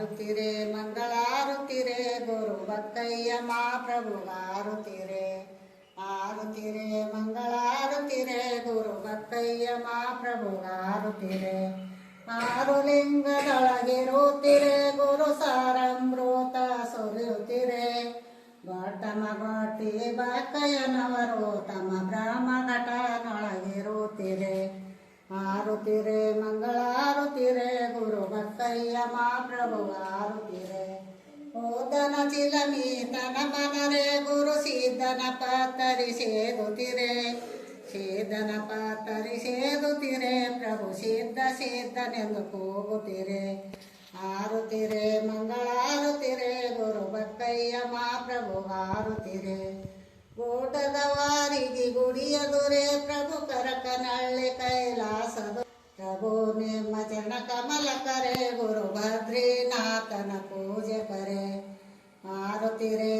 ಆರುತಿರೆ ಮಂಗಳಾರುತಿರೆ ಗುರು ಬಕ್ಕಯ್ಯ ಮಹಾಪ್ರಭುಗಾರುತಿರೆ ಆರುತಿರೆ ಮಂಗಳಾರುತಿರೆ ಗುರು ಬಕ್ಕಯ್ಯ ಮಹಾಪ್ರಭುಗಾರುತಿರೆ ಆರು ಲಿಂಗದೊಳಗಿರುತ್ತಿರೆ ಗುರು ಸಾರಮೃತ ಸುರಿಯುತ್ತಿರೆ ಘಟಮ ಘಟಿ ಬಕ್ಕಯ್ಯನವರು ತಮ್ಮ ಬ್ರಹ್ಮ ಘಟನೊಳಗಿರುತ್ತಿರೆ ಆರುತಿರೆ ಮಂಗಳಾರುತಿರೆ ಗುರು ಬಕ್ಕಯ್ಯ ಮಹಾಪ್ರಭುಗಾರುತಿರೆ ಓದನ ಚಿಲಮೀತನ ಮನರೆ ಗುರು ಸಿದ್ಧನ ಪಾತರಿ ಸೇದುತ್ತಿರೆ ಸಿದ್ಧನ ಪಾತರಿ ಸೇದುತ್ತಿರೆ ಪ್ರಭು ಸಿದ್ಧ ಸಿದ್ಧನೆಂದು ಕೂಗುತ್ತಿರೆ ಆರುತಿರೆ ಮಂಗಳಾರುತಿರೆ ಗುರು ಬಕ್ಕಯ್ಯ ಮಹಾಪ್ರಭುಗಾರುತಿರೆ ಗೂಟದ ವಾರಿಗೆ ಗುಡಿಯದುರೆ ಪ್ರಭು ಕರಕನಳ್ಳಿ ಕೈಲಾಸದು ಪ್ರಭು ನಿಮ್ಮ ಚರಣ ಕಮಲ ಕರೆ ಗುರು ಬದ್ರಿನಾಥನ ಪೂಜೆ ಕರೆ ಆರುತಿರೆ